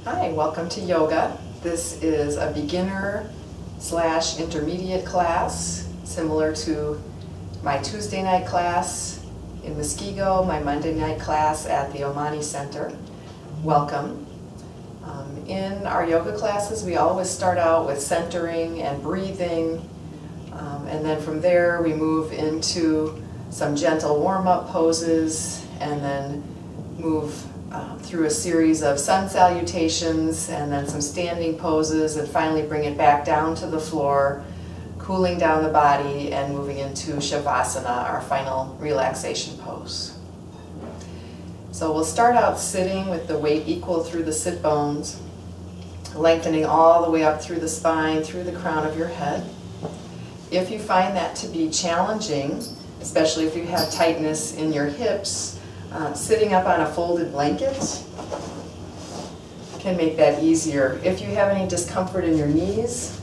Hi, welcome to yoga. This is a beginner/intermediate class, similar to my Tuesday night class in Muskego, my Monday night class at the Omani Center. Welcome. In our yoga classes, we always start out with centering and breathing, and then from there we move into some gentle warm-up poses, and then move through a series of sun salutations and then some standing poses, and finally bring it back down to the floor, cooling down the body and moving into Shavasana, our final relaxation pose. So we'll start out sitting with the weight equal through the sit bones, lengthening all the way up through the spine, through the crown of your head. If you find that to be challenging, especially if you have tightness in your hips, sitting up on a folded blanket can make that easier. If you have any discomfort in your knees,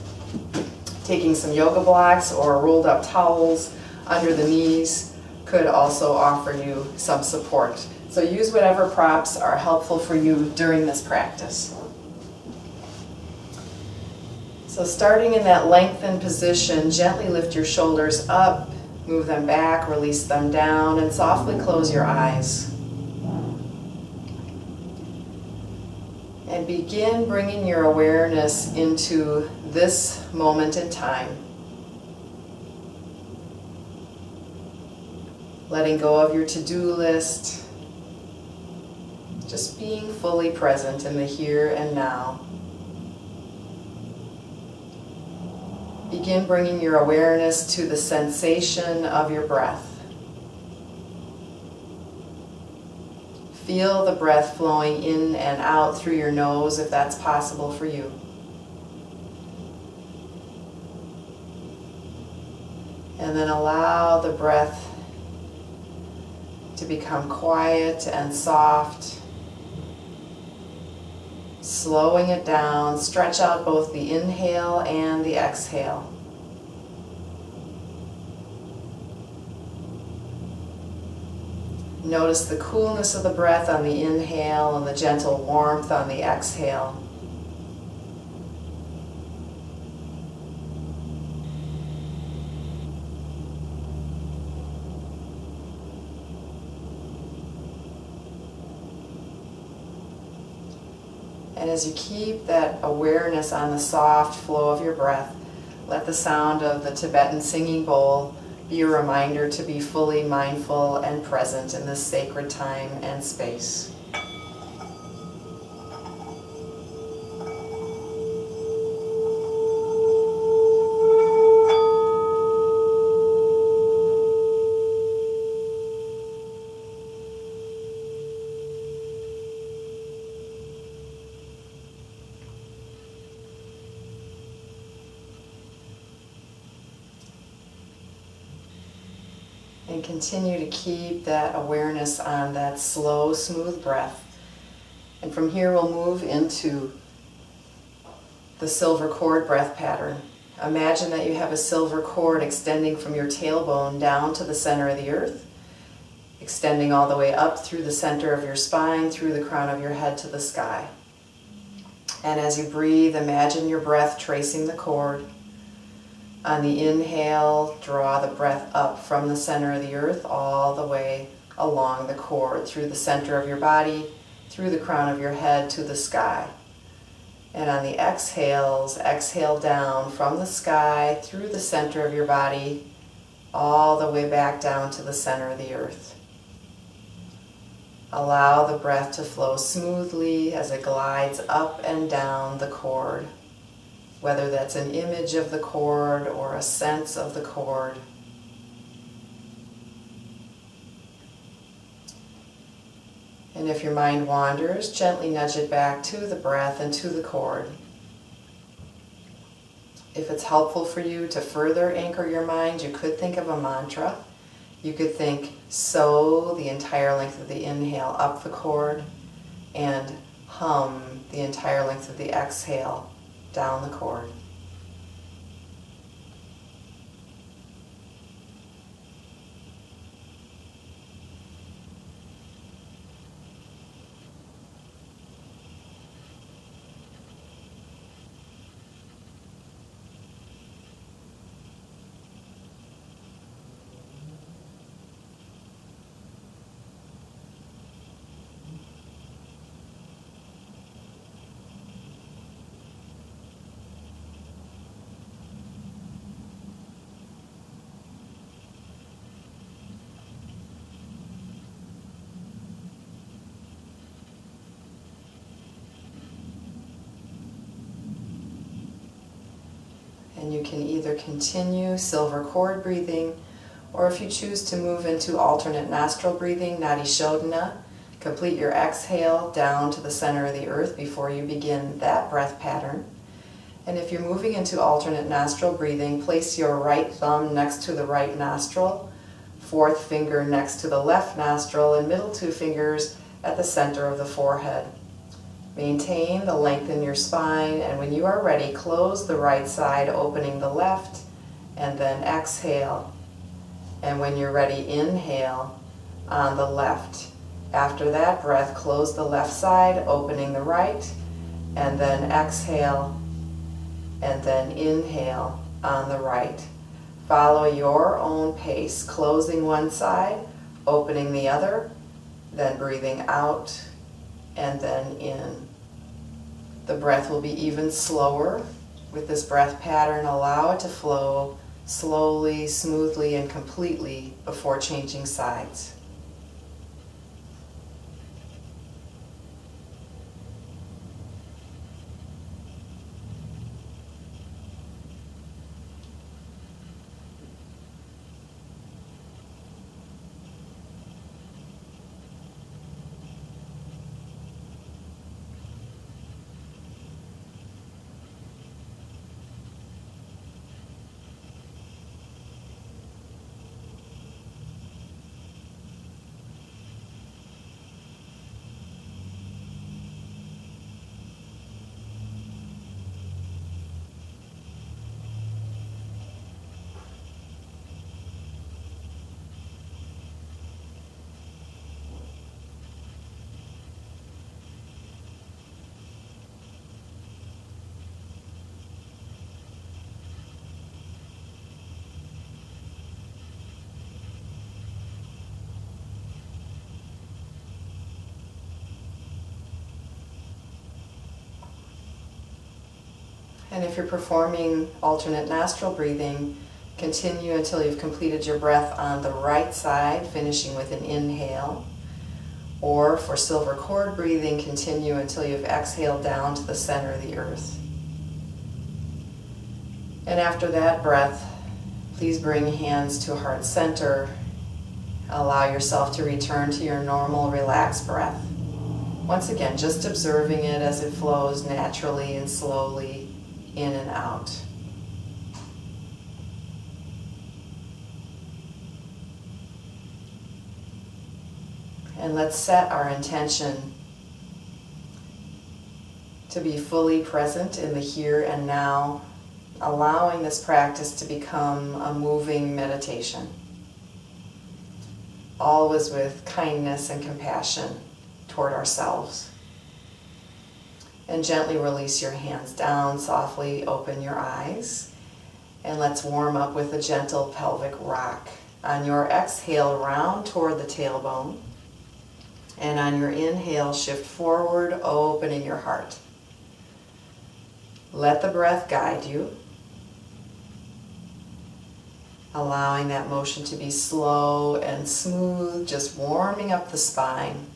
taking some yoga blocks or rolled up towels under the knees could also offer you some support. So use whatever props are helpful for you during this practice. So starting in that lengthened position, gently lift your shoulders up, move them back, release them down, and softly close your eyes. And begin bringing your awareness into this moment in time. Letting go of your to-do list. Just being fully present in the here and now. Begin bringing your awareness to the sensation of your breath. Feel the breath flowing in and out through your nose if that's possible for you. And then allow the breath to become quiet and soft. Slowing it down, stretch out both the inhale and the exhale. Notice the coolness of the breath on the inhale and the gentle warmth on the exhale. And as you keep that awareness on the soft flow of your breath, let the sound of the Tibetan singing bowl be a reminder to be fully mindful and present in this sacred time and space. And continue to keep that awareness on that slow, smooth breath. And from here we'll move into the silver cord breath pattern. Imagine that you have a silver cord extending from your tailbone down to the center of the earth, extending all the way up through the center of your spine, through the crown of your head to the sky. And as you breathe, imagine your breath tracing the cord. On the inhale, draw the breath up from the center of the earth all the way along the cord, through the center of your body, through the crown of your head to the sky. And on the exhales, exhale down from the sky, through the center of your body, all the way back down to the center of the earth. Allow the breath to flow smoothly as it glides up and down the cord, whether that's an image of the cord or a sense of the cord. And if your mind wanders, gently nudge it back to the breath and to the cord. If it's helpful for you to further anchor your mind, you could think of a mantra. You could think, so the entire length of the inhale up the cord, and hum the entire length of the exhale down the cord. And you can either continue silver cord breathing, or if you choose to move into alternate nostril breathing, Nadi Shodhana, complete your exhale down to the center of the earth before you begin that breath pattern. And if you're moving into alternate nostril breathing, place your right thumb next to the right nostril, fourth finger next to the left nostril, and middle two fingers at the center of the forehead. Maintain the length in your spine, and when you are ready, close the right side, opening the left, and then exhale. And when you're ready, inhale on the left. After that breath, close the left side, opening the right, and then exhale, and then inhale on the right. Follow your own pace, closing one side, opening the other, then breathing out, and then in. The breath will be even slower. With this breath pattern, allow it to flow slowly, smoothly, and completely before changing sides. And if you're performing alternate nostril breathing, continue until you've completed your breath on the right side, finishing with an inhale. Or for silver cord breathing, continue until you've exhaled down to the center of the earth. And after that breath, please bring hands to heart center. Allow yourself to return to your normal relaxed breath. Once again, just observing it as it flows naturally and slowly in and out. And let's set our intention to be fully present in the here and now, allowing this practice to become a moving meditation, always with kindness and compassion toward ourselves. And gently release your hands down, softly open your eyes, and let's warm up with a gentle pelvic rock. On your exhale, round toward the tailbone, and on your inhale, shift forward, opening your heart. Let the breath guide you, allowing that motion to be slow and smooth, just warming up the spine.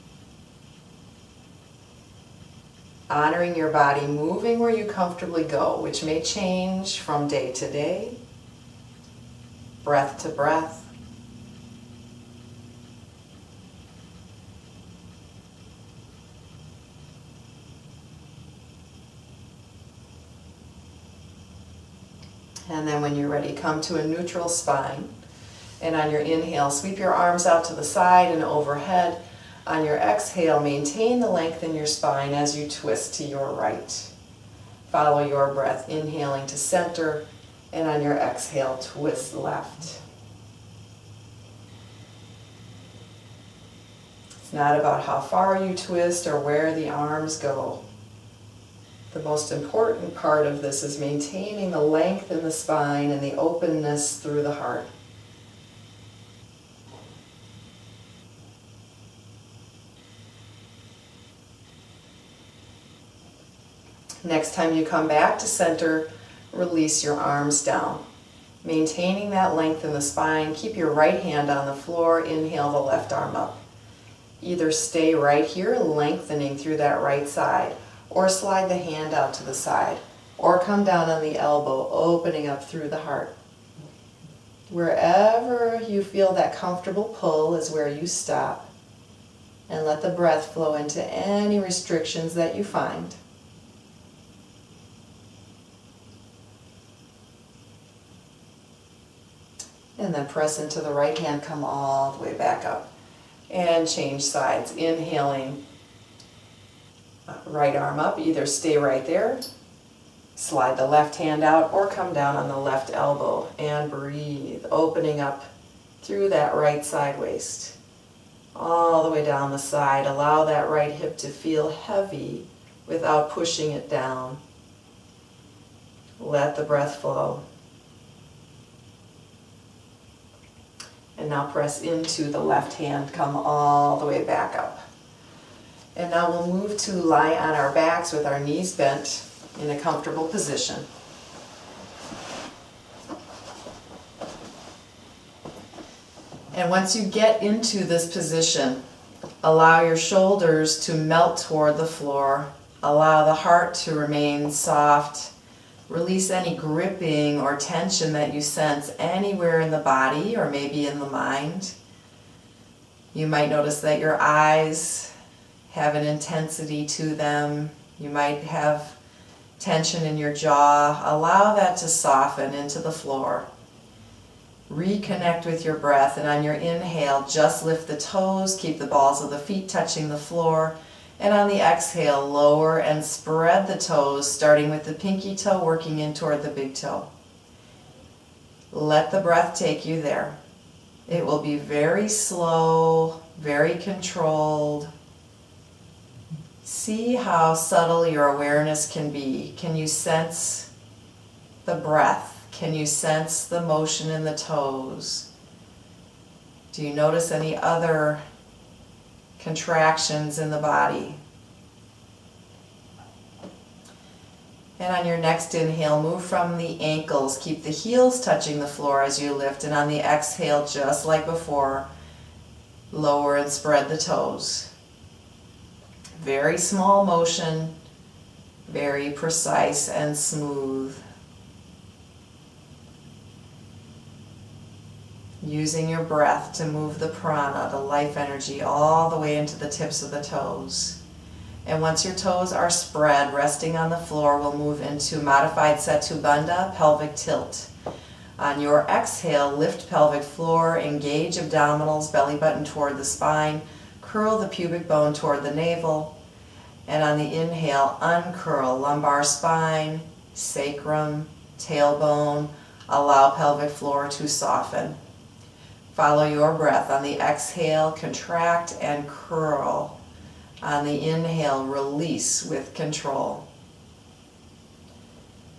Honoring your body, moving where you comfortably go, which may change from day to day, breath to breath. And then when you're ready, come to a neutral spine. And on your inhale, sweep your arms out to the side and overhead. On your exhale, maintain the length in your spine as you twist to your right. Follow your breath, inhaling to center, and on your exhale, twist left. It's not about how far you twist or where the arms go. The most important part of this is maintaining the length in the spine and the openness through the heart. Next time you come back to center, release your arms down. Maintaining that length in the spine, keep your right hand on the floor, inhale the left arm up. Either stay right here, lengthening through that right side, or slide the hand out to the side. or come down on the elbow, opening up through the heart. Wherever you feel that comfortable pull is where you stop, and let the breath flow into any restrictions that you find. And then press into the right hand, come all the way back up. And change sides, inhaling, right arm up, either stay right there, slide the left hand out, or come down on the left elbow and breathe, opening up through that right side waist, all the way down the side. Allow that right hip to feel heavy without pushing it down. Let the breath flow. And now press into the left hand, come all the way back up. And now we'll move to lie on our backs with our knees bent in a comfortable position. And once you get into this position, allow your shoulders to melt toward the floor. Allow the heart to remain soft. Release any gripping or tension that you sense anywhere in the body or maybe in the mind. You might notice that your eyes have an intensity to them. You might have tension in your jaw. Allow that to soften into the floor. Reconnect with your breath, and on your inhale, just lift the toes, keep the balls of the feet touching the floor. And on the exhale, lower and spread the toes, starting with the pinky toe, working in toward the big toe. Let the breath take you there. It will be very slow, very controlled. See how subtle your awareness can be. Can you sense the breath? Can you sense the motion in the toes? Do you notice any other contractions in the body? And on your next inhale, move from the ankles. Keep the heels touching the floor as you lift. And on the exhale, just like before, lower and spread the toes. Very small motion, very precise and smooth. Using your breath to move the prana, the life energy, all the way into the tips of the toes. And once your toes are spread, resting on the floor, we'll move into modified Setu Bunda, pelvic tilt. On your exhale, lift pelvic floor, engage abdominals, belly button toward the spine, curl the pubic bone toward the navel. And on the inhale, uncurl lumbar spine, sacrum, tailbone. Allow pelvic floor to soften. Follow your breath. On the exhale, contract and curl. On the inhale, release with control.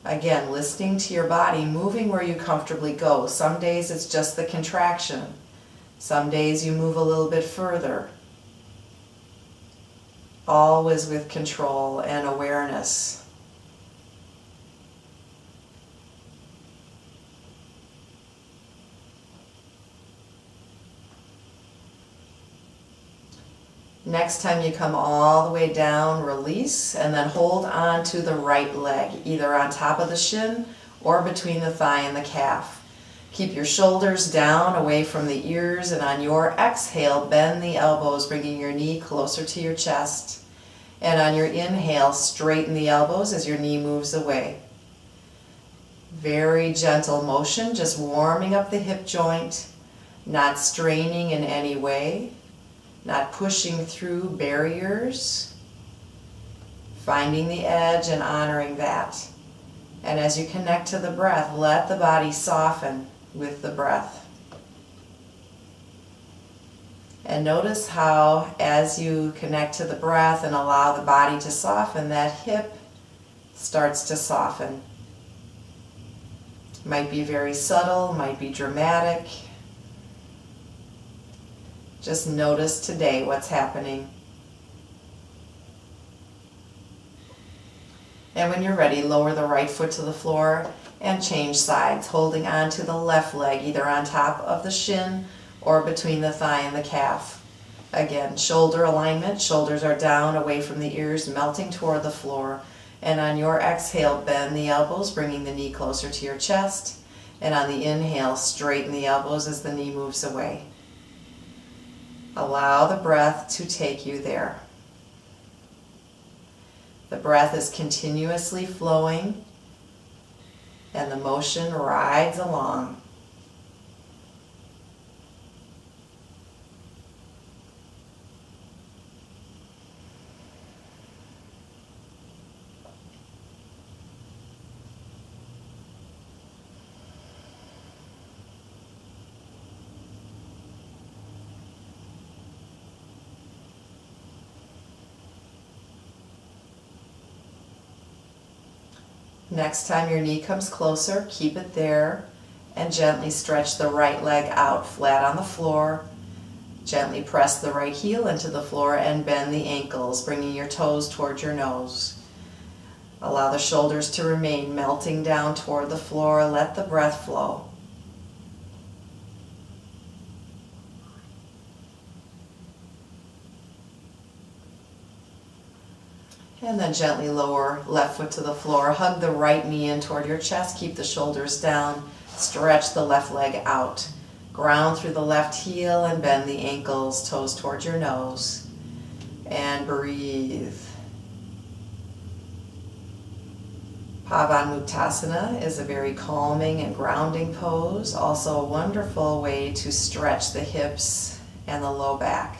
Again, listening to your body, moving where you comfortably go. Some days it's just the contraction. Some days you move a little bit further. Always with control and awareness. Next time you come all the way down, release, and then hold on to the right leg, either on top of the shin or between the thigh and the calf. Keep your shoulders down away from the ears, and on your exhale, bend the elbows, bringing your knee closer to your chest. And on your inhale, straighten the elbows as your knee moves away. Very gentle motion, just warming up the hip joint, not straining in any way. Not pushing through barriers, finding the edge and honoring that. And as you connect to the breath, let the body soften with the breath. And notice how, as you connect to the breath and allow the body to soften, that hip starts to soften. Might be very subtle, might be dramatic. Just notice today what's happening. And when you're ready, lower the right foot to the floor and change sides, holding on to the left leg, either on top of the shin or between the thigh and the calf. Again, shoulder alignment, shoulders are down away from the ears, melting toward the floor. And on your exhale, bend the elbows, bringing the knee closer to your chest. And on the inhale, straighten the elbows as the knee moves away. Allow the breath to take you there. The breath is continuously flowing, and the motion rides along. Next time your knee comes closer, keep it there and gently stretch the right leg out flat on the floor. Gently press the right heel into the floor and bend the ankles, bringing your toes toward your nose. Allow the shoulders to remain melting down toward the floor. Let the breath flow. And then gently lower left foot to the floor. Hug the right knee in toward your chest. Keep the shoulders down. Stretch the left leg out. Ground through the left heel and bend the ankles, toes towards your nose. And breathe. Parsvakonasana is a very calming and grounding pose. Also a wonderful way to stretch the hips and the low back.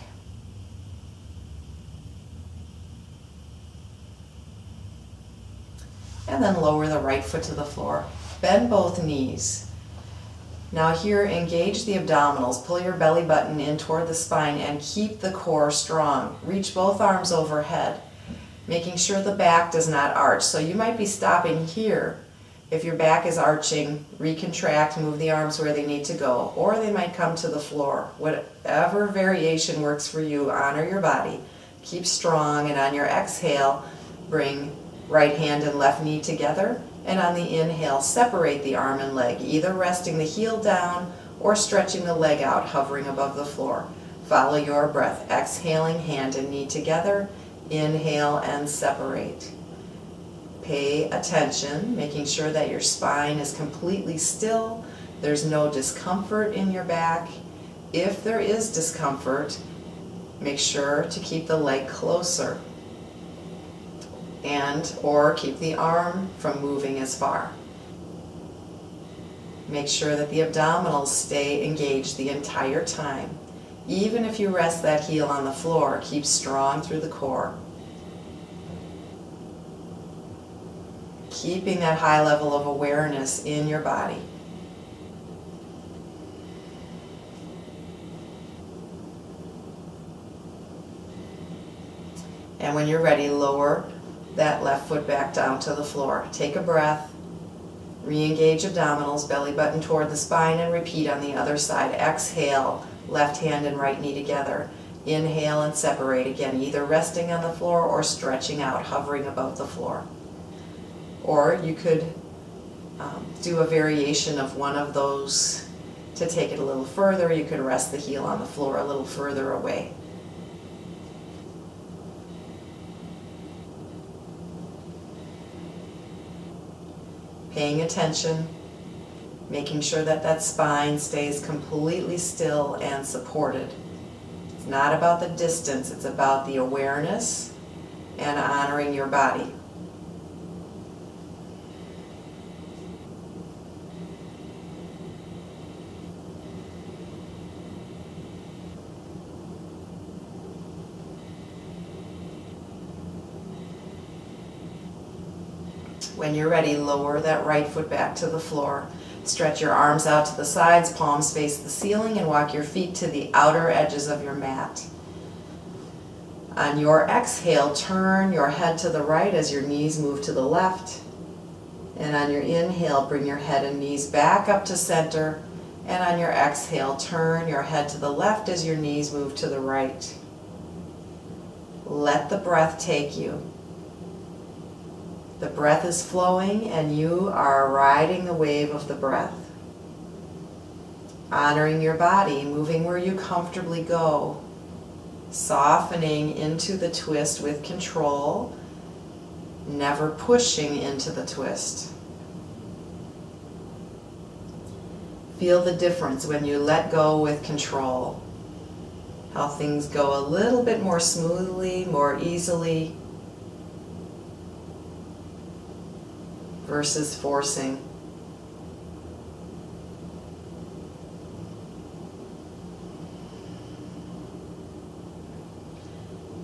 And then lower the right foot to the floor. Bend both knees. Now here, engage the abdominals. Pull your belly button in toward the spine and keep the core strong. Reach both arms overhead, making sure the back does not arch. So you might be stopping here. If your back is arching, recontract, move the arms where they need to go, or they might come to the floor. Whatever variation works for you, honor your body. Keep strong, and on your exhale, bring right hand and left knee together, and on the inhale, separate the arm and leg, either resting the heel down or stretching the leg out, hovering above the floor. Follow your breath, exhaling, hand and knee together, inhale and separate. Pay attention, making sure that your spine is completely still, there's no discomfort in your back. If there is discomfort, make sure to keep the leg closer, or keep the arm from moving as far. Make sure that the abdominals stay engaged the entire time. Even if you rest that heel on the floor, keep strong through the core. Keeping that high level of awareness in your body. And when you're ready, lower that left foot back down to the floor. Take a breath, re-engage abdominals, belly button toward the spine, and repeat on the other side. Exhale, left hand and right knee together. Inhale and separate again, either resting on the floor or stretching out, hovering above the floor. Or you could do a variation of one of those to take it a little further. You could rest the heel on the floor a little further away. Paying attention, making sure that that spine stays completely still and supported. It's not about the distance, it's about the awareness and honoring your body. When you're ready, lower that right foot back to the floor. Stretch your arms out to the sides, palms face the ceiling, and walk your feet to the outer edges of your mat. On your exhale, turn your head to the right as your knees move to the left. And on your inhale, bring your head and knees back up to center. And on your exhale, turn your head to the left as your knees move to the right. Let the breath take you. The breath is flowing and you are riding the wave of the breath. Honoring your body, moving where you comfortably go. Softening into the twist with control. never pushing into the twist. Feel the difference when you let go with control. How things go a little bit more smoothly, more easily, versus forcing.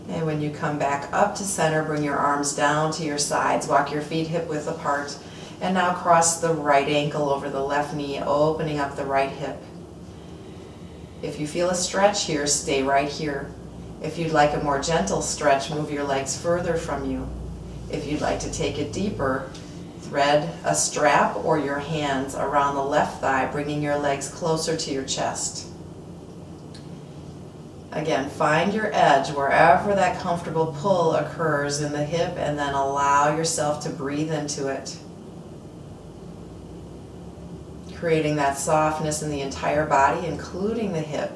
And when you come back up to center, bring your arms down to your sides. Walk your feet hip width apart. And now cross the right ankle over the left knee, opening up the right hip. If you feel a stretch here, stay right here. If you'd like a more gentle stretch, move your legs further from you. If you'd like to take it deeper, thread a strap or your hands around the left thigh, bringing your legs closer to your chest. Again, find your edge wherever that comfortable pull occurs in the hip, and then allow yourself to breathe into it, creating that softness in the entire body, including the hip.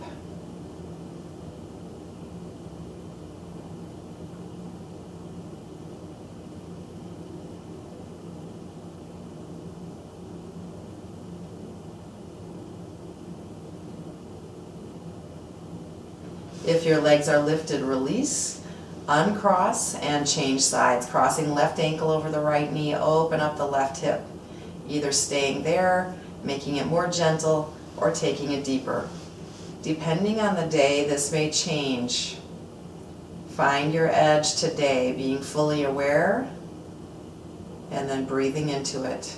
If your legs are lifted, release, uncross, and change sides. Crossing left ankle over the right knee, open up the left hip. Either staying there, making it more gentle, or taking it deeper. Depending on the day, this may change. Find your edge today, being fully aware, and then breathing into it.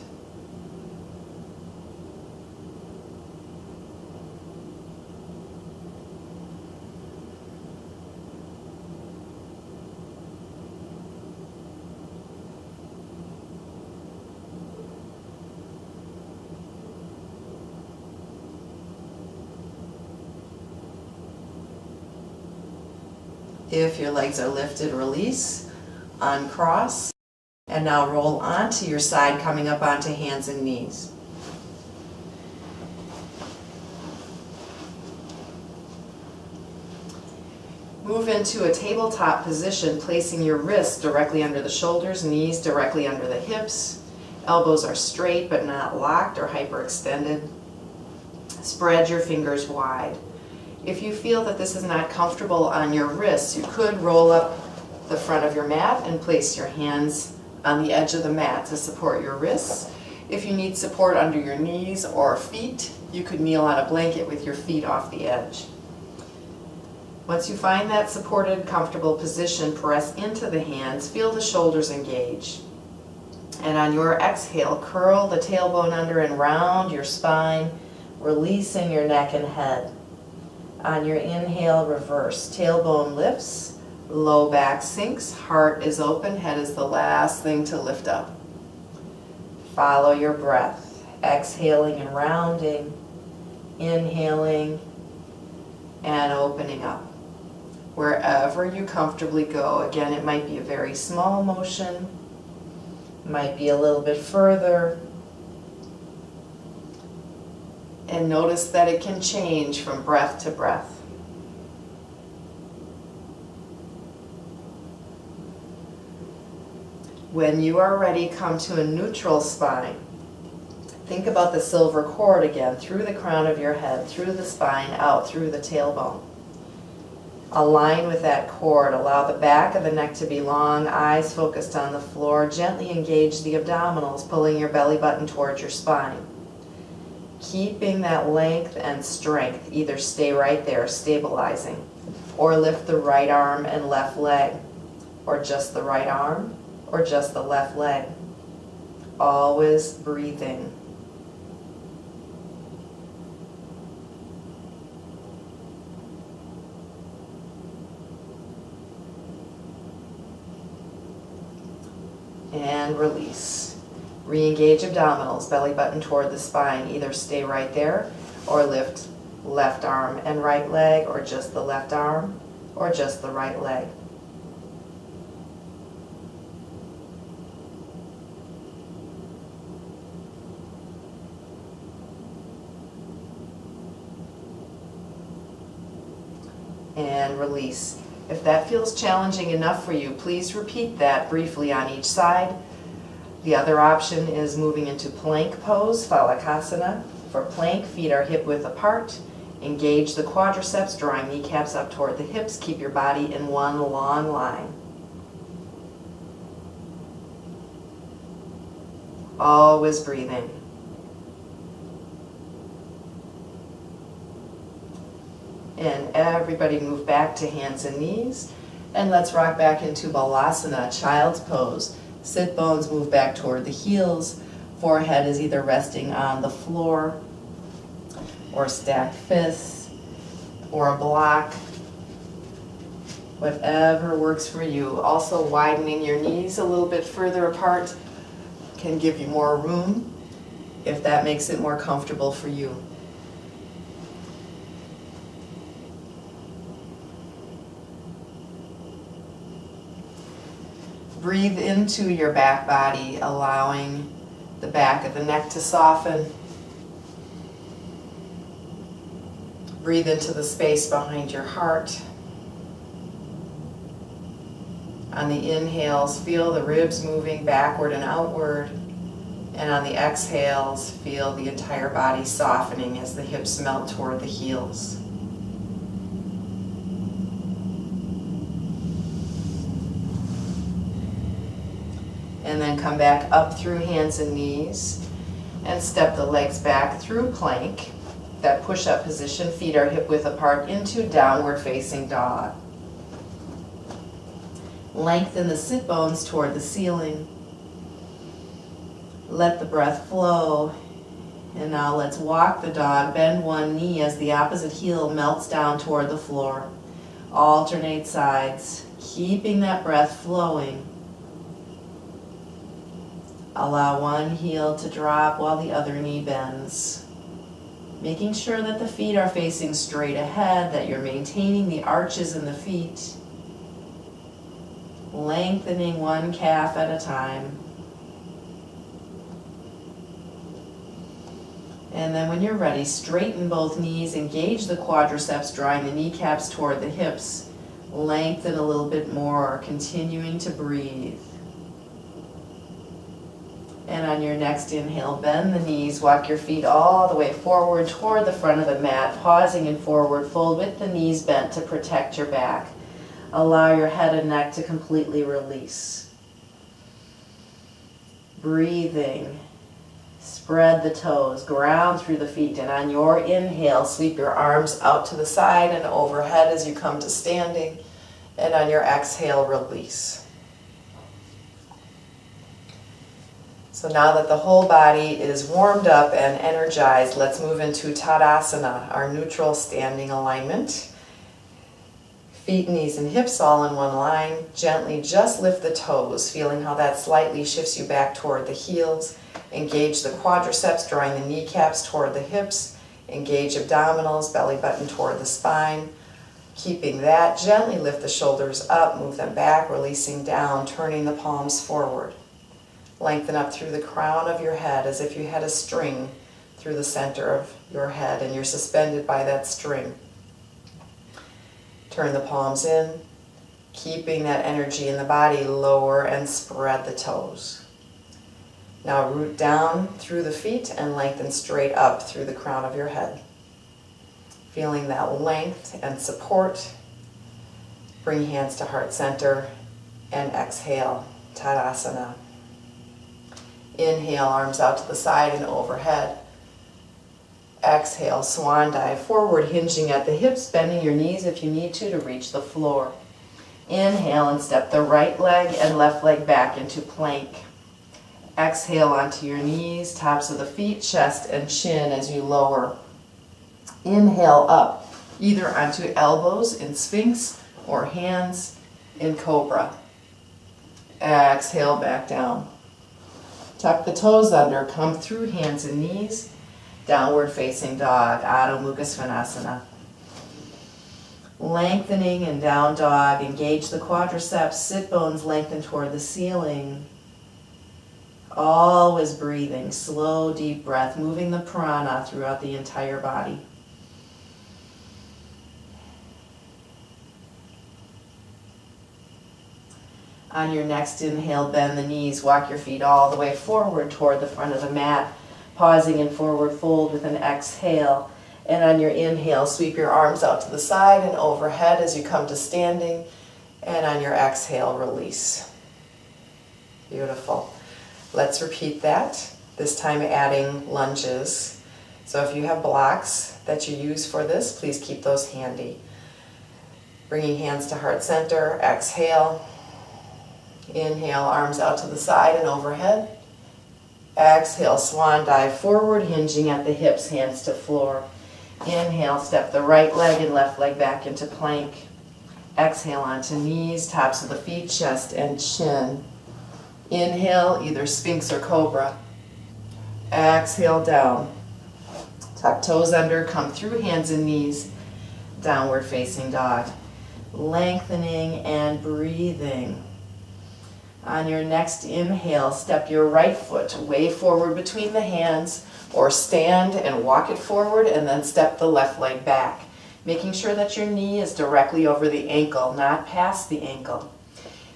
If your legs are lifted, release, uncross, and now roll onto your side, coming up onto hands and knees. Move into a tabletop position, placing your wrists directly under the shoulders, knees directly under the hips. Elbows are straight but not locked or hyperextended. Spread your fingers wide. If you feel that this is not comfortable on your wrists, you could roll up the front of your mat and place your hands on the edge of the mat to support your wrists. If you need support under your knees or feet, you could kneel on a blanket with your feet off the edge. Once you find that supported, comfortable position, press into the hands, feel the shoulders engage. And on your exhale, curl the tailbone under and round your spine, releasing your neck and head. On your inhale, reverse. Tailbone lifts, low back sinks, heart is open, head is the last thing to lift up. Follow your breath, exhaling and rounding, inhaling and opening up. Wherever you comfortably go, again, it might be a very small motion, might be a little bit further. And notice that it can change from breath to breath. When you are ready, come to a neutral spine. Think about the silver cord again, through the crown of your head, through the spine, out through the tailbone. Align with that cord. Allow the back of the neck to be long, eyes focused on the floor. Gently engage the abdominals, pulling your belly button towards your spine. Keeping that length and strength, either stay right there, stabilizing, or lift the right arm and left leg, or just the right arm, or just the left leg. Always breathing. And release. Re-engage abdominals, belly button toward the spine. Either stay right there or lift left arm and right leg, or just the left arm, or just the right leg. And release. If that feels challenging enough for you, please repeat that briefly on each side. The other option is moving into plank pose, Phallic. For plank, feet are hip width apart. Engage the quadriceps, drawing kneecaps up toward the hips. Keep your body in one long line. Always breathing. And everybody move back to hands and knees. And let's rock back into Balasana, child's pose. Sit bones move back toward the heels. Forehead is either resting on the floor or stacked fists or a block. Whatever works for you. Also widening your knees a little bit further apart can give you more room if that makes it more comfortable for you. Breathe into your back body, allowing the back of the neck to soften. Breathe into the space behind your heart. On the inhales, feel the ribs moving backward and outward. And on the exhales, feel the entire body softening as the hips melt toward the heels. And then come back up through hands and knees and step the legs back through plank. That push-up position, feet are hip width apart into downward facing dog. Lengthen the sit bones toward the ceiling. Let the breath flow. And now let's walk the dog. Bend one knee as the opposite heel melts down toward the floor. Alternate sides, keeping that breath flowing. Allow one heel to drop while the other knee bends. Making sure that the feet are facing straight ahead, that you're maintaining the arches in the feet. Lengthening one calf at a time. And then when you're ready, straighten both knees, engage the quadriceps, drawing the kneecaps toward the hips. Lengthen a little bit more, continuing to breathe. And on your next inhale, bend the knees, walk your feet all the way forward toward the front of the mat, pausing in forward fold with the knees bent to protect your back. Allow your head and neck to completely release. Breathing. Spread the toes, ground through the feet, and on your inhale, sweep your arms out to the side and overhead as you come to standing. And on your exhale, release. So now that the whole body is warmed up and energized, let's move into Tadasana, our neutral standing alignment. Feet, knees, and hips all in one line. Gently just lift the toes, feeling how that slightly shifts you back toward the heels. Engage the quadriceps, drawing the kneecaps toward the hips. Engage abdominals, belly button toward the spine. Keeping that, gently lift the shoulders up, move them back, releasing down, turning the palms forward. Lengthen up through the crown of your head as if you had a string through the center of your head and you're suspended by that string. Turn the palms in, keeping that energy in the body, lower and spread the toes. Now root down through the feet and lengthen straight up through the crown of your head. Feeling that length and support. Bring hands to heart center and exhale, Tadasana. Inhale, arms out to the side and overhead. Exhale, swan dive forward, hinging at the hips, bending your knees if you need to reach the floor. Inhale and step the right leg and left leg back into plank. Exhale onto your knees, tops of the feet, chest and chin as you lower. Inhale up, either onto elbows in Sphinx or hands in Cobra. Exhale back down. Tuck the toes under, come through hands and knees. Downward facing dog, Adho Mukha Svanasana. Lengthening and down dog, engage the quadriceps, sit bones lengthen toward the ceiling. Always breathing, slow deep breath, moving the prana throughout the entire body. On your next inhale, bend the knees, walk your feet all the way forward toward the front of the mat, pausing in forward fold with an exhale. And on your inhale, sweep your arms out to the side and overhead as you come to standing. And on your exhale, release. Beautiful. Let's repeat that, this time adding lunges. So if you have blocks that you use for this, please keep those handy. Bringing hands to heart center, exhale. Inhale, arms out to the side and overhead. Exhale, swan dive forward, hinging at the hips, hands to floor. Inhale, step the right leg and left leg back into plank. Exhale onto knees, tops of the feet, chest and chin. Inhale, either Sphinx or Cobra. Exhale, down. Tuck toes under, come through hands and knees. Downward facing dog. Lengthening and breathing. On your next inhale, step your right foot way forward between the hands, or stand and walk it forward and then step the left leg back, making sure that your knee is directly over the ankle, not past the ankle.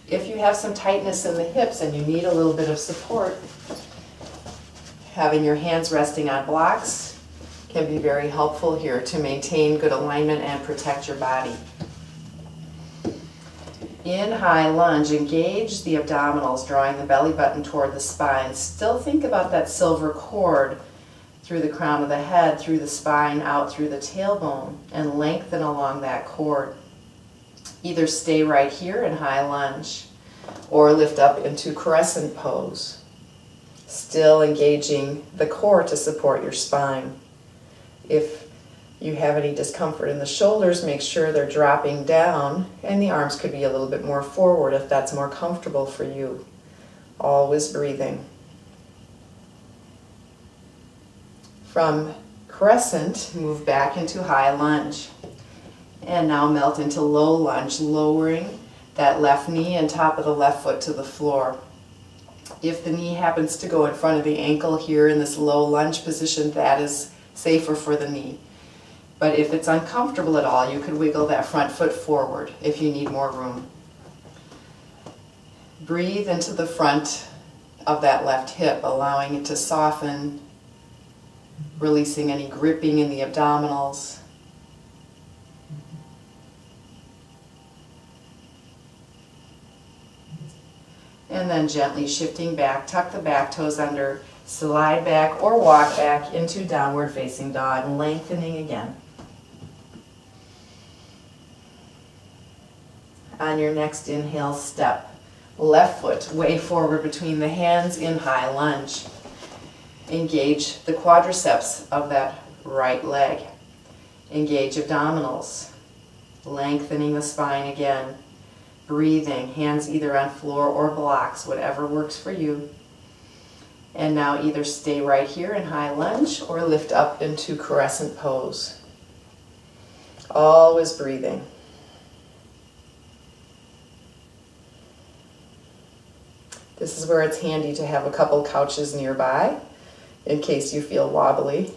If you have some tightness in the hips and you need a little bit of support, having your hands resting on blocks can be very helpful here to maintain good alignment and protect your body. In high lunge, engage the abdominals, drawing the belly button toward the spine. Still think about that silver cord through the crown of the head, through the spine, out through the tailbone, and lengthen along that cord. Either stay right here in high lunge or lift up into crescent pose. Still engaging the core to support your spine. If you have any discomfort in the shoulders, make sure they're dropping down, and the arms could be a little bit more forward if that's more comfortable for you. Always breathing. From crescent, move back into high lunge. And now melt into low lunge, lowering that left knee and top of the left foot to the floor. If the knee happens to go in front of the ankle here in this low lunge position, that is safer for the knee. But if it's uncomfortable at all, you could wiggle that front foot forward if you need more room. Breathe into the front of that left hip, allowing it to soften, releasing any gripping in the abdominals. And then gently shifting back, tuck the back toes under, slide back or walk back into downward facing dog, lengthening again. On your next inhale, step left foot way forward between the hands in high lunge. Engage the quadriceps of that right leg. Engage abdominals, lengthening the spine again. Breathing, hands either on floor or blocks, whatever works for you. And now either stay right here in high lunge or lift up into crescent pose. Always breathing. This is where it's handy to have a couple couches nearby in case you feel wobbly.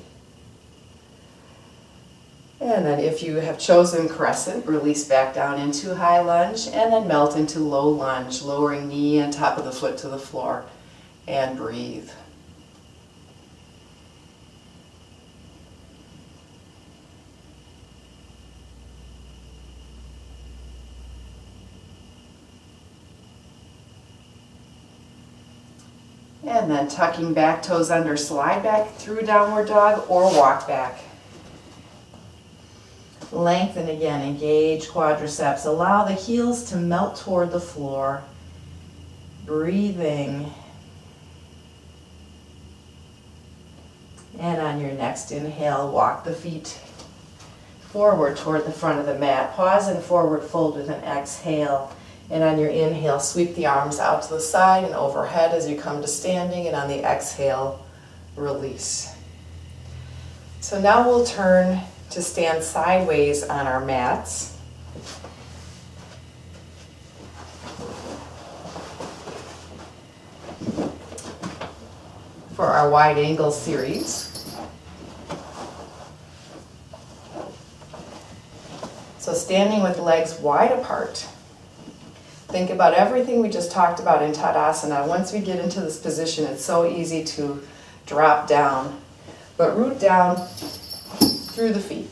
And then if you have chosen crescent, release back down into high lunge and then melt into low lunge, lowering knee and top of the foot to the floor, and breathe. And then tucking back, toes under, slide back through downward dog or walk back. Lengthen again, engage quadriceps. Allow the heels to melt toward the floor. Breathing. And on your next inhale, walk the feet forward toward the front of the mat. Pause and forward fold with an exhale. And on your inhale, sweep the arms out to the side and overhead as you come to standing. And on the exhale, release. So now we'll turn to stand sideways on our mats. For our wide angle series. So standing with legs wide apart. think about everything we just talked about in Tadasana. Once we get into this position, it's so easy to drop down. But root down through the feet.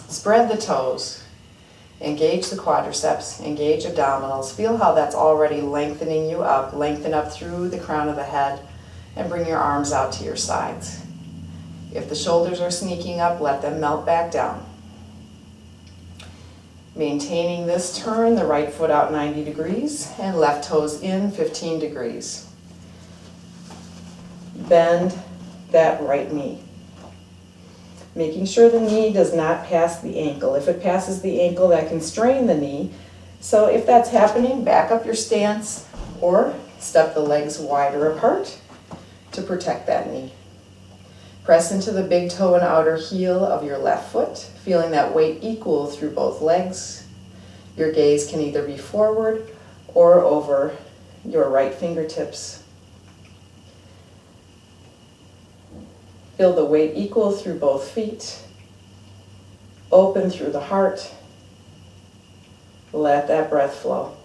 Spread the toes. Engage the quadriceps. Engage abdominals. Feel how that's already lengthening you up. Lengthen up through the crown of the head and bring your arms out to your sides. If the shoulders are sneaking up, let them melt back down. Maintaining this turn, the right foot out 90 degrees and left toes in 15 degrees. Bend that right knee. Making sure the knee does not pass the ankle. If it passes the ankle, that can strain the knee. So if that's happening, back up your stance or step the legs wider apart to protect that knee. Press into the big toe and outer heel of your left foot, feeling that weight equal through both legs. Your gaze can either be forward or over your right fingertips. Feel the weight equal through both feet. Open through the heart. Let that breath flow.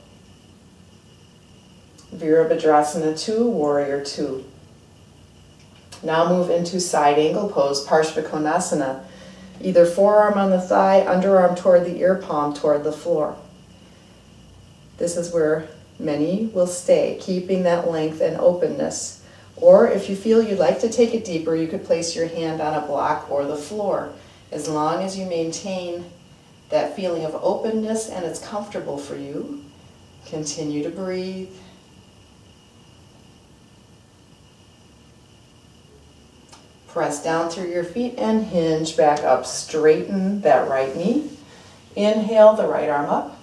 Virabhadrasana 2, Warrior 2. Now move into side angle pose, Parsvakonasana. Either forearm on the thigh, underarm toward the ear, palm toward the floor. This is where many will stay, keeping that length and openness. Or if you feel you'd like to take it deeper, you could place your hand on a block or the floor. As long as you maintain that feeling of openness and it's comfortable for you, continue to breathe. Press down through your feet and hinge back up. Straighten that right knee. Inhale the right arm up.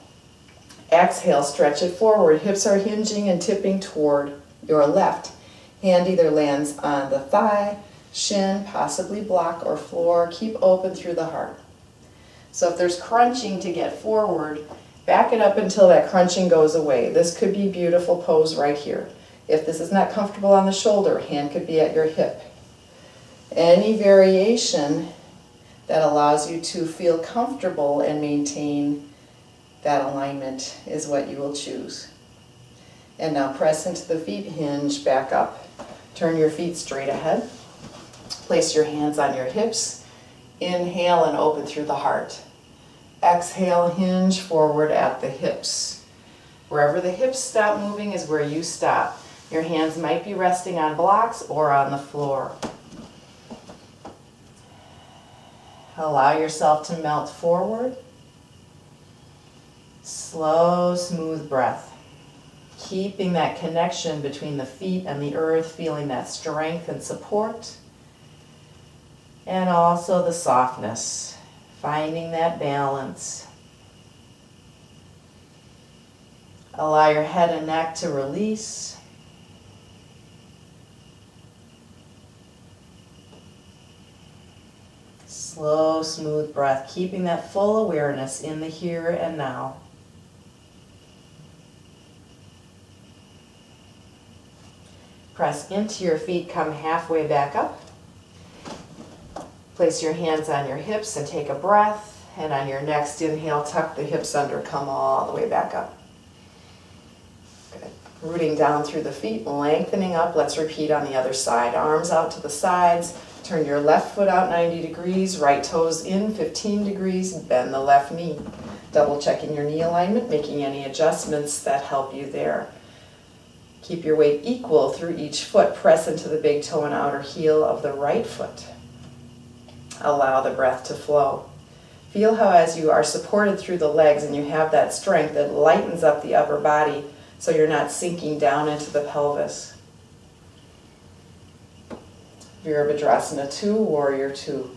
Exhale, stretch it forward. Hips are hinging and tipping toward your left. Hand either lands on the thigh, shin, possibly block or floor. Keep open through the heart. So if there's crunching to get forward, back it up until that crunching goes away. This could be a beautiful pose right here. If this is not comfortable on the shoulder, hand could be at your hip. Any variation that allows you to feel comfortable and maintain that alignment is what you will choose. And now press into the feet, hinge back up. Turn your feet straight ahead. Place your hands on your hips. Inhale and open through the heart. Exhale, hinge forward at the hips. Wherever the hips stop moving is where you stop. Your hands might be resting on blocks or on the floor. Allow yourself to melt forward. Slow, smooth breath. Keeping that connection between the feet and the earth, feeling that strength and support. And also the softness, finding that balance. Allow your head and neck to release. Slow, smooth breath, keeping that full awareness in the here and now. Press into your feet, come halfway back up. Place your hands on your hips and take a breath. And on your next inhale, tuck the hips under, come all the way back up. Good. Rooting down through the feet, lengthening up. Let's repeat on the other side. Arms out to the sides. Turn your left foot out 90 degrees, right toes in 15 degrees, bend the left knee. Double checking your knee alignment, making any adjustments that help you there. Keep your weight equal through each foot. Press into the big toe and outer heel of the right foot. Allow the breath to flow. Feel how as you are supported through the legs and you have that strength, it lightens up the upper body so you're not sinking down into the pelvis. Virabhadrasana 2, Warrior 2.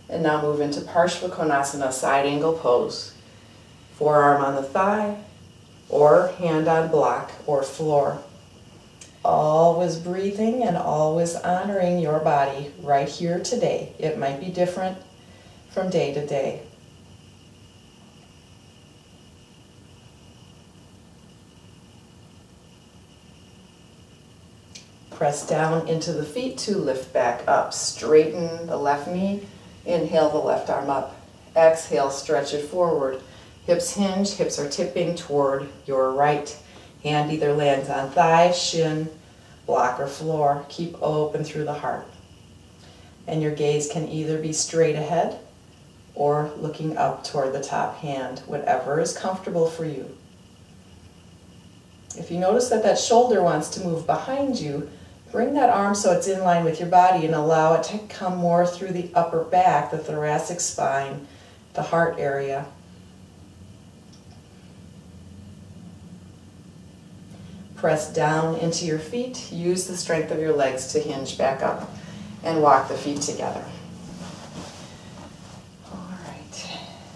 And now move into Parsvakonasana, side angle pose. Forearm on the thigh, or hand on block or floor. Always breathing and always honoring your body right here today. It might be different from day to day. Press down into the feet to lift back up. Straighten the left knee, Inhale the left arm up. Exhale, stretch it forward. Hips hinge, hips are tipping toward your right. Hand either lands on thigh, shin, block, or floor. Keep open through the heart. And your gaze can either be straight ahead or looking up toward the top hand, whatever is comfortable for you. If you notice that that shoulder wants to move behind you, bring that arm so it's in line with your body and allow it to come more through the upper back, the thoracic spine, the heart area. Press down into your feet. Use the strength of your legs to hinge back up and walk the feet together. All right.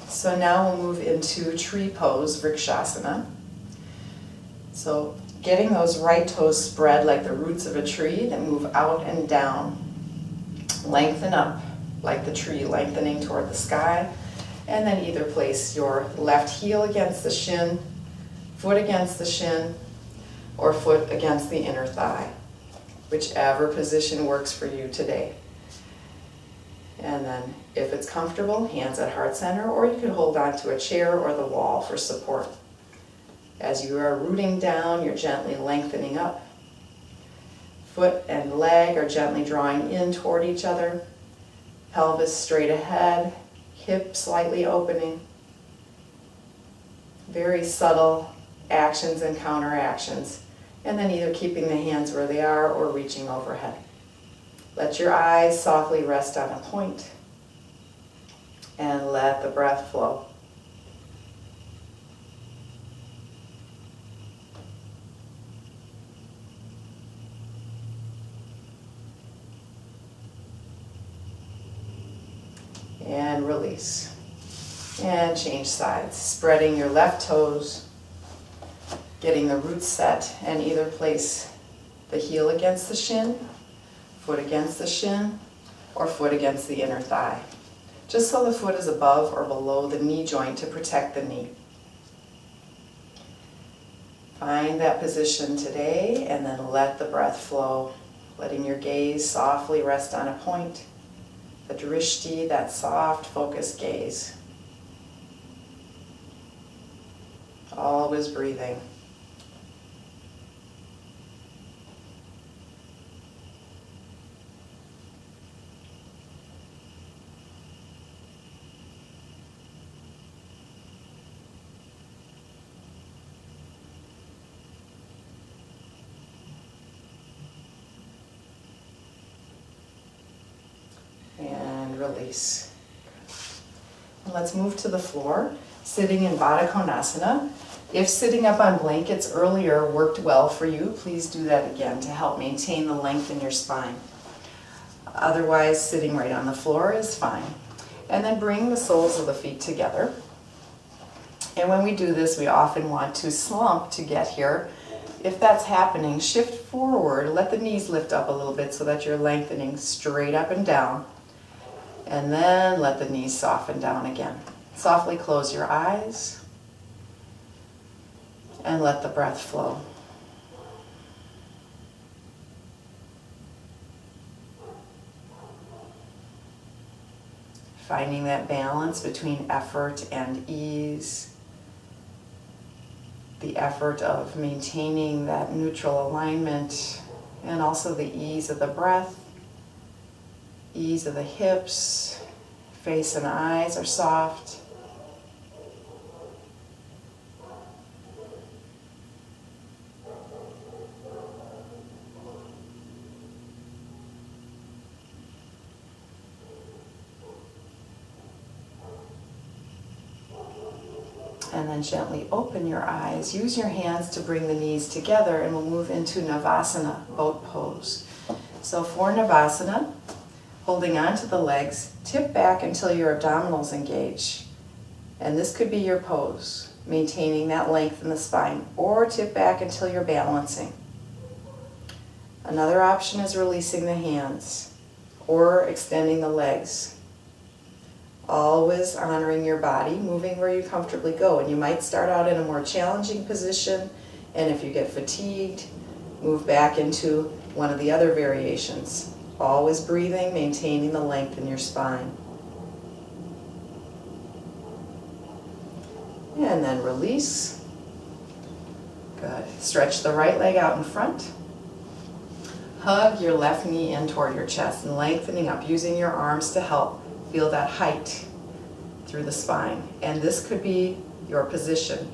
So now we'll move into tree pose, Vrikshasana. So getting those right toes spread like the roots of a tree, then move out and down. Lengthen up like the tree, lengthening toward the sky. And then either place your left heel against the shin, foot against the shin, or foot against the inner thigh. Whichever position works for you today. And then if it's comfortable, hands at heart center, or you can hold on to a chair or the wall for support. As you are rooting down, you're gently lengthening up. Foot and leg are gently drawing in toward each other. Pelvis straight ahead, hip slightly opening. Very subtle actions and counteractions. And then either keeping the hands where they are or reaching overhead. Let your eyes softly rest on a point and let the breath flow. And release. And change sides, spreading your left toes, getting the roots set, and either place the heel against the shin, foot against the shin, or foot against the inner thigh. Just so the foot is above or below the knee joint to protect the knee. Find that position today and then let the breath flow, letting your gaze softly rest on a point. The drishti, that soft, focused gaze. Always breathing. And release. And let's move to the floor, sitting in Konasana. If sitting up on blankets earlier worked well for you, please do that again to help maintain the length in your spine. Otherwise, sitting right on the floor is fine. And then bring the soles of the feet together. And when we do this, we often want to slump to get here. If that's happening, shift forward, let the knees lift up a little bit so that you're lengthening straight up and down. And then let the knees soften down again. Softly close your eyes and let the breath flow. Finding that balance between effort and ease. The effort of maintaining that neutral alignment and also the ease of the breath. Ease of the hips, face and eyes are soft. And then gently open your eyes. Use your hands to bring the knees together and we'll move into Navasana, boat pose. So for Navasana, holding on to the legs, tip back until your abdominals engage. And this could be your pose, maintaining that length in the spine, or tip back until you're balancing. Another option is releasing the hands or extending the legs. Always honoring your body, moving where you comfortably go. And you might start out in a more challenging position, and if you get fatigued, move back into one of the other variations. Always breathing, maintaining the length in your spine. And then release. Good. Stretch the right leg out in front. Hug your left knee in toward your chest and lengthening up, using your arms to help feel that height through the spine. And this could be your position.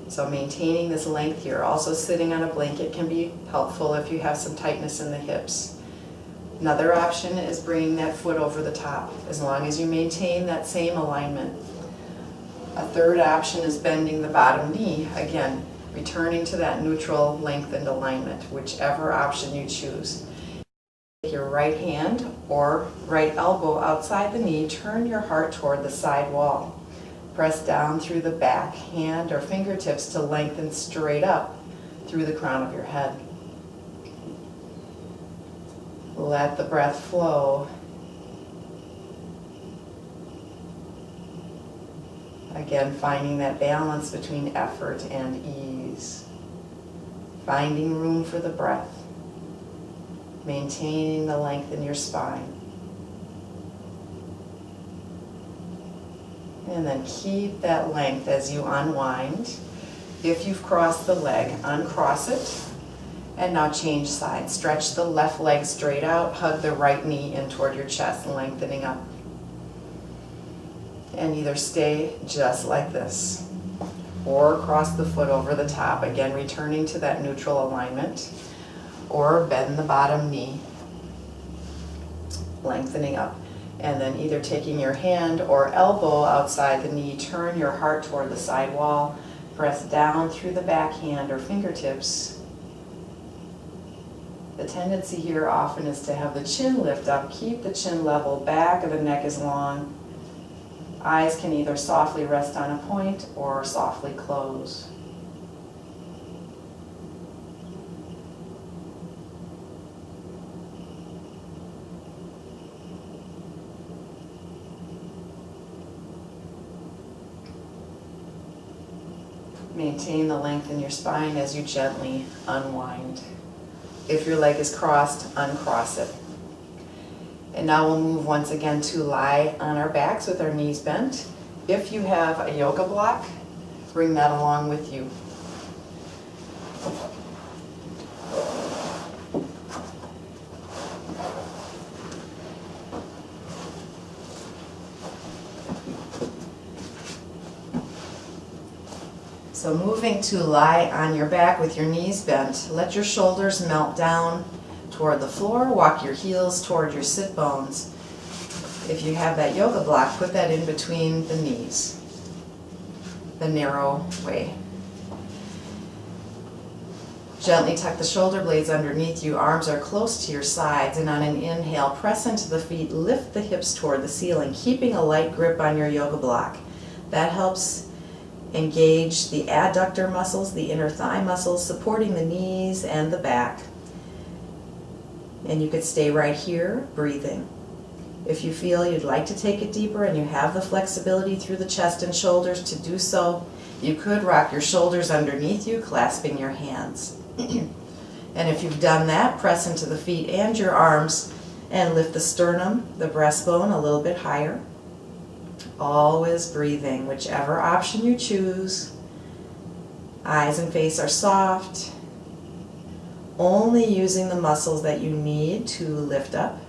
So maintaining this length here. Also sitting on a blanket can be helpful if you have some tightness in the hips. Another option is bringing that foot over the top, as long as you maintain that same alignment. A third option is bending the bottom knee, again, returning to that neutral lengthened alignment, whichever option you choose. Take your right hand or right elbow outside the knee, turn your heart toward the side wall. Press down through the back, hand or fingertips to lengthen straight up through the crown of your head. Let the breath flow. Again, finding that balance between effort and ease. Finding room for the breath. Maintaining the length in your spine. And then keep that length as you unwind. If you've crossed the leg, uncross it. And now change sides. Stretch the left leg straight out. Hug the right knee in toward your chest, lengthening up. And either stay just like this, or cross the foot over the top, again returning to that neutral alignment, or bend the bottom knee, lengthening up. And then either taking your hand or elbow outside the knee, turn your heart toward the side wall, press down through the back hand or fingertips. The tendency here often is to have the chin lift up, keep the chin level, back of the neck is long. Eyes can either softly rest on a point or softly close. Maintain the length in your spine as you gently unwind. If your leg is crossed, uncross it. And now we'll move once again to lie on our backs with our knees bent. If you have a yoga block, bring that along with you. So moving to lie on your back with your knees bent, let your shoulders melt down toward the floor, walk your heels toward your sit bones. If you have that yoga block, put that in between the knees, the narrow way. Gently tuck the shoulder blades underneath you, arms are close to your sides, and on an inhale, press into the feet, lift the hips toward the ceiling, keeping a light grip on your yoga block. That helps engage the adductor muscles, the inner thigh muscles, supporting the knees and the back. And you could stay right here, breathing. If you feel you'd like to take it deeper and you have the flexibility through the chest and shoulders to do so, you could rock your shoulders underneath you, clasping your hands. And if you've done that, press into the feet and your arms and lift the sternum, the breastbone a little bit higher. Always breathing, whichever option you choose. Eyes and face are soft. Only using the muscles that you need to lift up.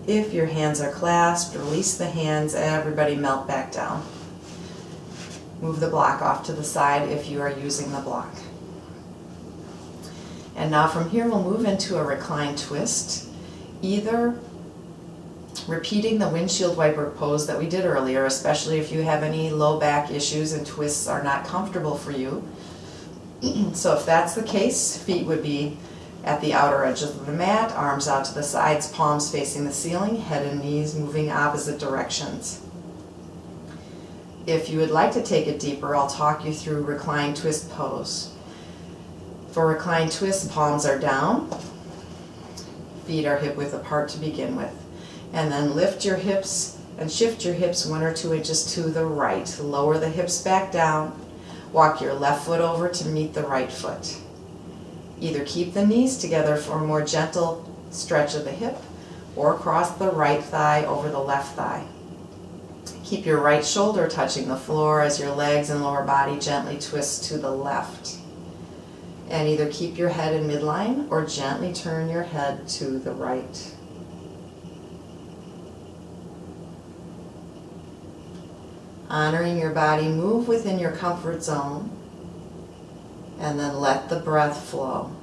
If your hands are clasped, release the hands, everybody melt back down. Move the block off to the side if you are using the block. And now from here we'll move into a reclined twist, either repeating the windshield wiper pose that we did earlier, especially if you have any low back issues and twists are not comfortable for you. So if that's the case, feet would be at the outer edges of the mat, arms out to the sides, palms facing the ceiling, head and knees moving opposite directions. If you would like to take it deeper, I'll talk you through reclined twist pose. For reclined twist, palms are down, feet are hip width apart to begin with. And then lift your hips and shift your hips 1 or 2 inches to the right. Lower the hips back down. Walk your left foot over to meet the right foot. Either keep the knees together for a more gentle stretch of the hip, or cross the right thigh over the left thigh. Keep your right shoulder touching the floor as your legs and lower body gently twist to the left. And either keep your head in midline or gently turn your head to the right. Honoring your body, move within your comfort zone and then let the breath flow.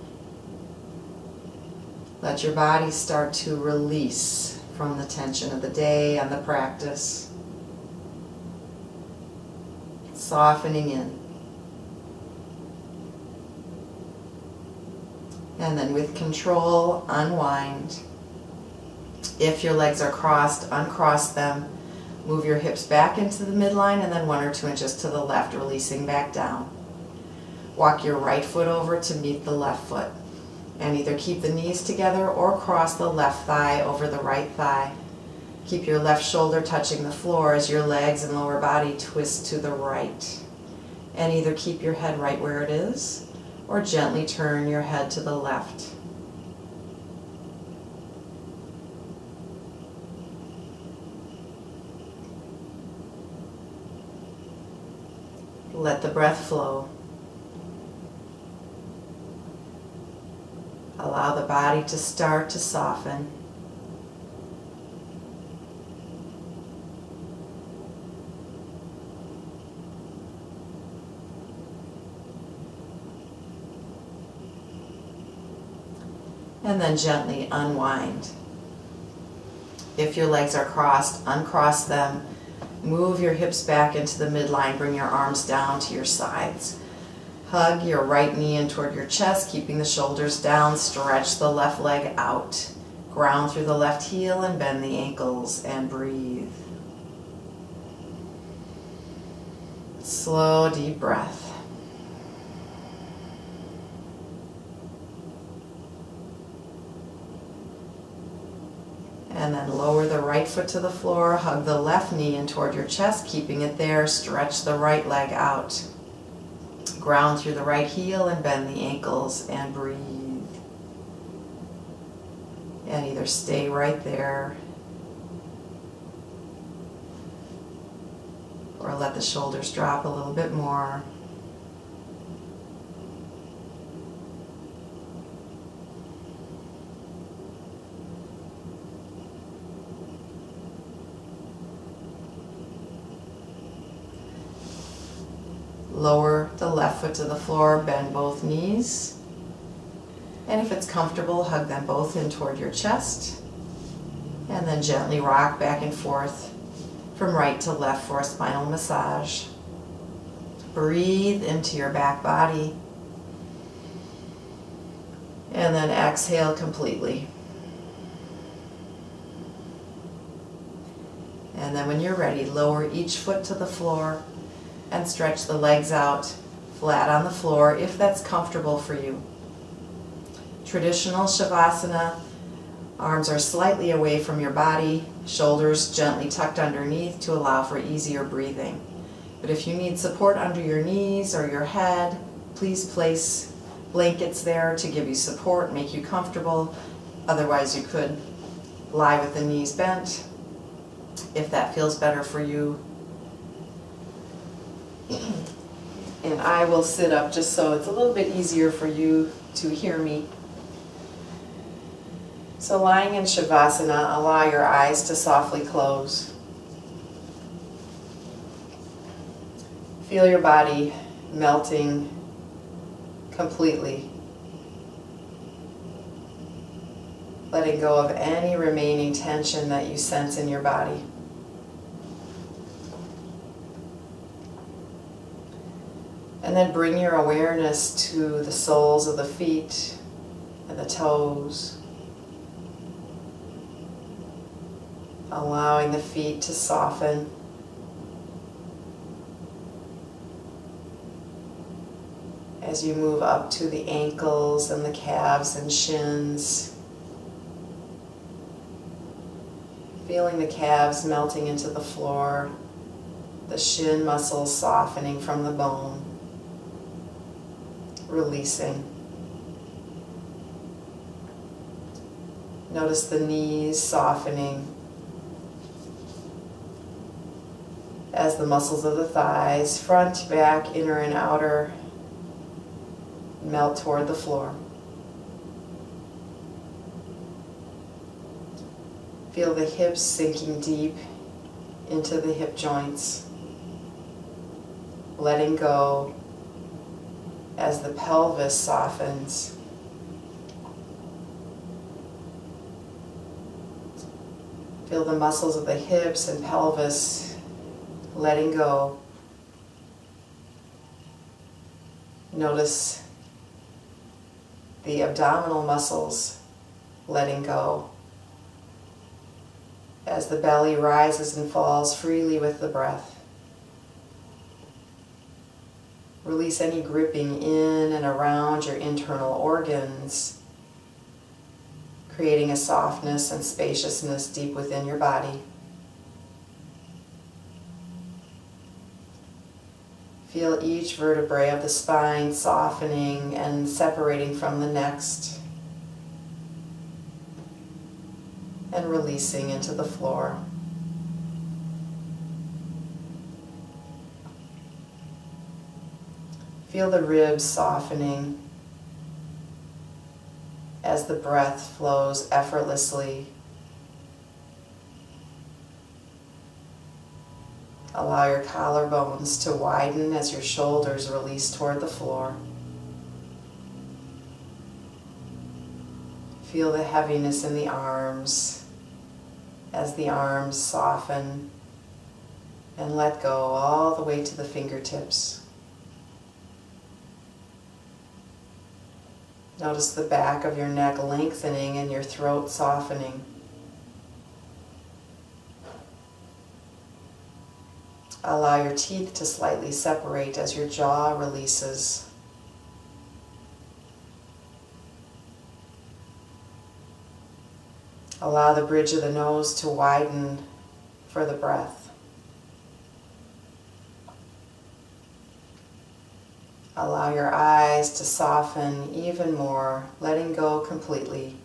Let your body start to release from the tension of the day and the practice. Softening in. And then with control, unwind. If your legs are crossed, uncross them. Move your hips back into the midline and then 1 or 2 inches to the left, releasing back down. Walk your right foot over to meet the left foot. And either keep the knees together or cross the left thigh over the right thigh. Keep your left shoulder touching the floor as your legs and lower body twist to the right. And either keep your head right where it is or gently turn your head to the left. Let the breath flow. Allow the body to start to soften. And then gently unwind. If your legs are crossed, uncross them. Move your hips back into the midline. Bring your arms down to your sides. Hug your right knee in toward your chest, keeping the shoulders down. Stretch the left leg out. Ground through the left heel and bend the ankles and breathe. Slow, deep breath. And then lower the right foot to the floor, hug the left knee in toward your chest, keeping it there. Stretch the right leg out. Ground through the right heel and bend the ankles and breathe. And either stay right there or let the shoulders drop a little bit more. Lower the left foot to the floor, bend both knees. And if it's comfortable, hug them both in toward your chest. And then gently rock back and forth from right to left for a spinal massage. Breathe into your back body. And then exhale completely. And then when you're ready, lower each foot to the floor and stretch the legs out flat on the floor if that's comfortable for you. Traditional Shavasana, arms are slightly away from your body, shoulders gently tucked underneath to allow for easier breathing. But if you need support under your knees or your head, please place blankets there to give you support, make you comfortable. Otherwise, you could lie with the knees bent if that feels better for you. And I will sit up just so it's a little bit easier for you to hear me. So lying in Shavasana, allow your eyes to softly close. Feel your body melting completely. Letting go of any remaining tension that you sense in your body. And then bring your awareness to the soles of the feet and the toes. Allowing the feet to soften. As you move up to the ankles and the calves and shins. Feeling the calves melting into the floor. The shin muscles softening from the bone. Releasing. Notice the knees softening as the muscles of the thighs, front, back, inner and outer, melt toward the floor. Feel the hips sinking deep into the hip joints, letting go as the pelvis softens. Feel the muscles of the hips and pelvis letting go. Notice the abdominal muscles letting go as the belly rises and falls freely with the breath. Release any gripping in and around your internal organs, creating a softness and spaciousness deep within your body. Feel each vertebrae of the spine softening and separating from the next, and releasing into the floor. Feel the ribs softening as the breath flows effortlessly. Allow your collarbones to widen as your shoulders release toward the floor. Feel the heaviness in the arms as the arms soften and let go all the way to the fingertips. Notice the back of your neck lengthening and your throat softening. Allow your teeth to slightly separate as your jaw releases. Allow the bridge of the nose to widen for the breath. Allow your eyes to soften even more, letting go completely.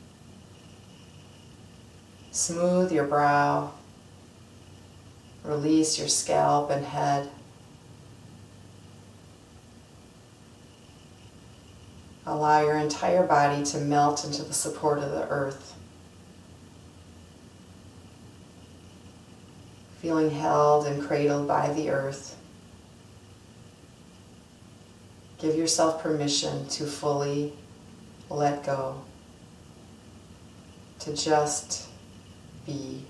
Smooth your brow. Release your scalp and head. Allow your entire body to melt into the support of the earth. Feeling held and cradled by the earth. Give yourself permission to fully let go, to just be.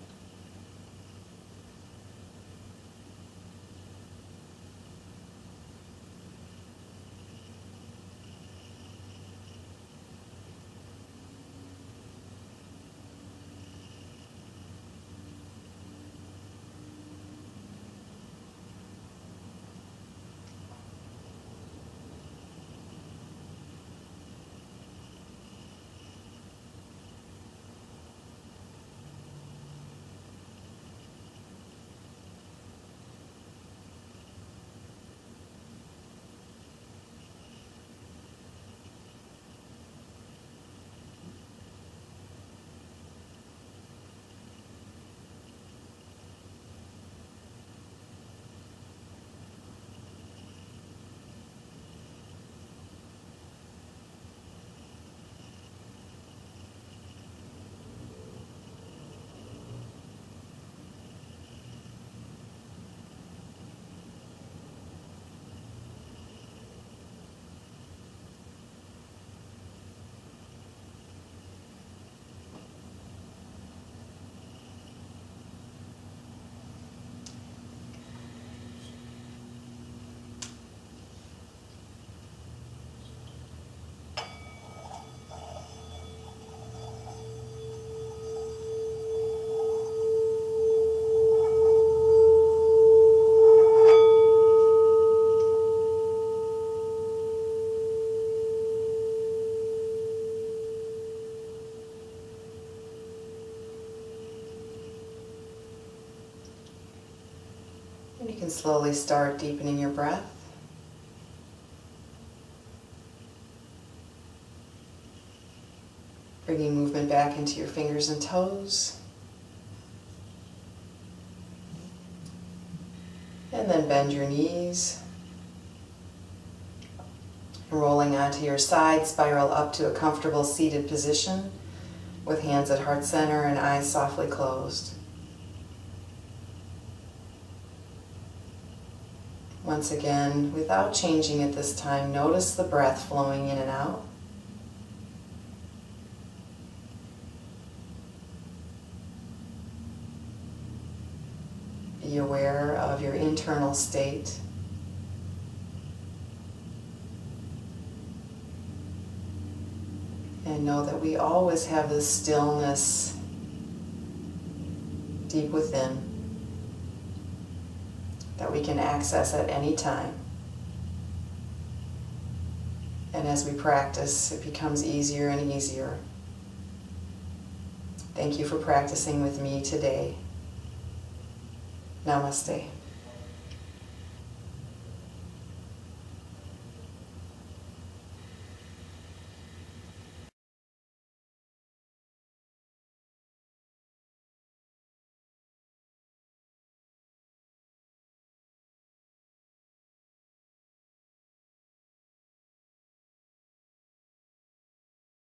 And you can slowly start deepening your breath. Bringing movement back into your fingers and toes. And then bend your knees. Rolling onto your side, spiral up to a comfortable seated position with hands at heart center and eyes softly closed. Once again, without changing at this time, notice the breath flowing in and out. Be aware of your internal state. And know that we always have this stillness deep within that we can access at any time. And as we practice, it becomes easier and easier. Thank you for practicing with me today. Namaste.